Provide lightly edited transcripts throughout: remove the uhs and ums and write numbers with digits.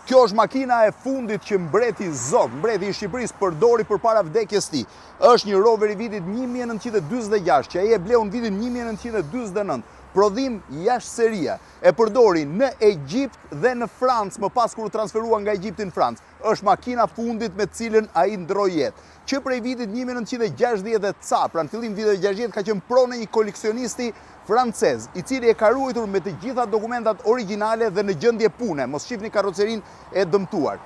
Kjo është makina e fundit që mbreti Zog, mbreti i Shqipërisë përdori përpara vdekjes tij. Është një Rover i vitit 1946, që ai e bleu në vitin 1949. Prodhim jashtë seria. E përdori në Egjipt dhe në Francë, më pas kur u transferua nga Egjipti në Francë. Është makina fundit me cilën ai ndroi jetë. Që prej vitit 1960 e ca, pra në fillim vitit 60 ka qenë pronë një koleksionisti francez, i cili e ka ruajtur me të gjitha dokumentat origjinale dhe në gjendje pune, mos shifni karrocerinë e dëmtuar.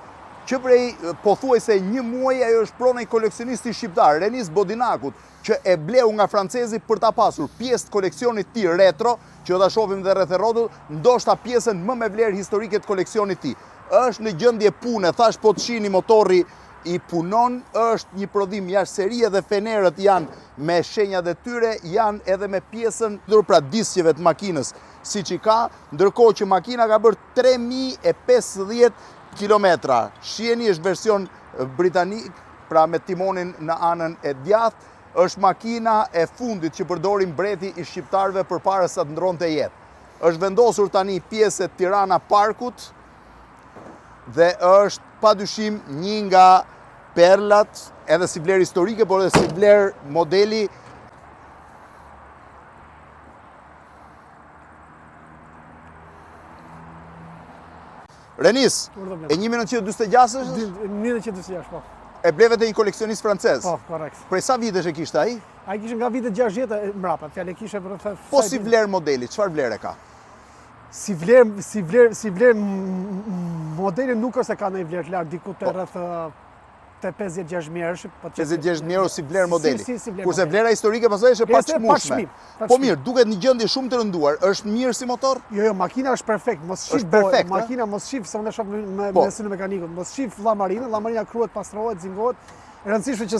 Që prej pothuajse një muaj ajo është pronë një koleksionisti shqiptar, Renis Bodinakut, që e bleu nga francezi për ta pasur pjesë të koleksionit të tij retro, që do ta shohim dhe rreth e rrotull, ndoshta pjesën më me vlerë historike të koleksionit të tij. Është në gjendje pune, thash po të shihni motorri i punon, është një prodhim jashtë serie dhe fenerët janë me shenjat e tyre, janë edhe me pjesën pra disqeve të makinës siç i ka, ndërkohë që makina ka bërë 3050 kilometra. Shiheni, është version britanik, pra me timonin në anën e djathtë, është makina e fundit që përdori mbreti i shqiptarëve përpara sa të ndronte jetë. Është vendosur tani pjesë e Tirana Parkut dhe është padyshim një nga perlat, edhe si vlerë historike, por edhe si vlerë modeli. Renis, e 1946 është? 1946, po. E bleve te një koleksionist francez? Po, korrekt. Prej sa vitesh e kishte ai? Ai kishte nga vitet 60 mbrapa, fjalë kishe për. Po si vlerë modeli, çfarë vlerë ka? Si vlerë modeli nuk është se ka ndonjë vlerë të lartë, diku te rreth te 50-60 €. 50-60 € si vlerë modeli. Si vlerë. Kurse vlera historike pastaj është e pachmueshme. Po mirë, duket një gjendje shumë të rënduar. Është mirë si motor? Jo, makina është perfekt. Mos shif makina, mos shif se unë shoh me synë mekanikut. Mos shif llamarina kruhet, pastrohet, zingohet. E rëndësishme që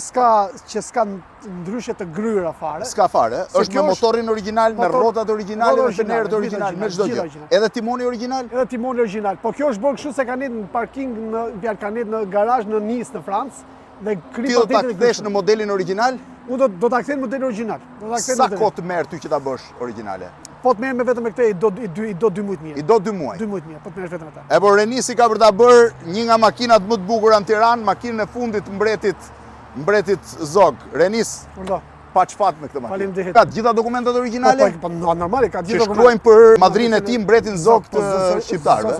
s'ka ndryshe të gryra fare. S'ka fare, është me motorin origjinal, me rrotat origjinale, me fenerët origjinal, me çdo gjë. Edhe timoni origjinal? Edhe timoni origjinal. Po kjo është bërë kështu se kanë në parking në garazh në Nice në Francë dhe Ti do ta kthesh në modelin origjinal? Unë do ta kthem në modelin origjinal. Sa kohë të merr ty që ta bësh origjinale? Po të merr me vetëm me këtë i do 2 muaj mirë. I do 2 muaj. 2 muaj mirë, po të merresh vetëm ata. E po Renisi ka për ta bërë një nga makinat më të bukura në Tiranë, makinën e fundit mbretit Zog. Renis, pa çfat me këtë makinë. Faleminderit. Ka të gjitha dokumentat origjinale? Po, normale, ka gjithë dokumentat. Që shkruajnë për madrinë e tij, mbretin Zog të shqiptarëve.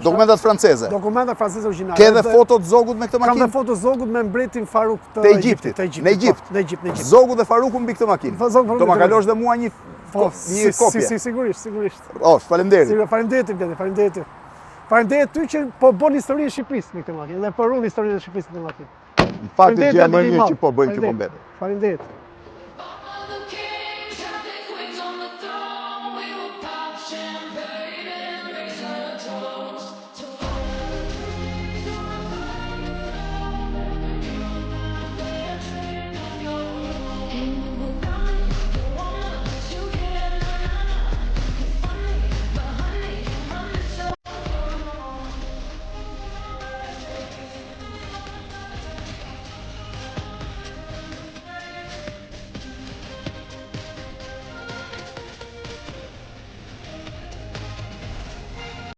Dokumentat franceze. Dokumentat franceze origjinale. Ke edhe foto të Zogut me këtë makinë? Kam edhe foto të Zogut me mbretin Faruk të Egjiptit. Në Egjipt. Zogu dhe Faruku mbi këtë makinë. Do ma kalosh dhe mua një kopje. Sigurisht. Faleminderit. Faleminderit. Faleminderit ty që po bën historinë e Shqipërisë me këtë makinë dhe po rull historinë e Shqipërisë me këtë makinë. Në fakt që jam më mirë që po bëjmë që po mbetet. Faleminderit.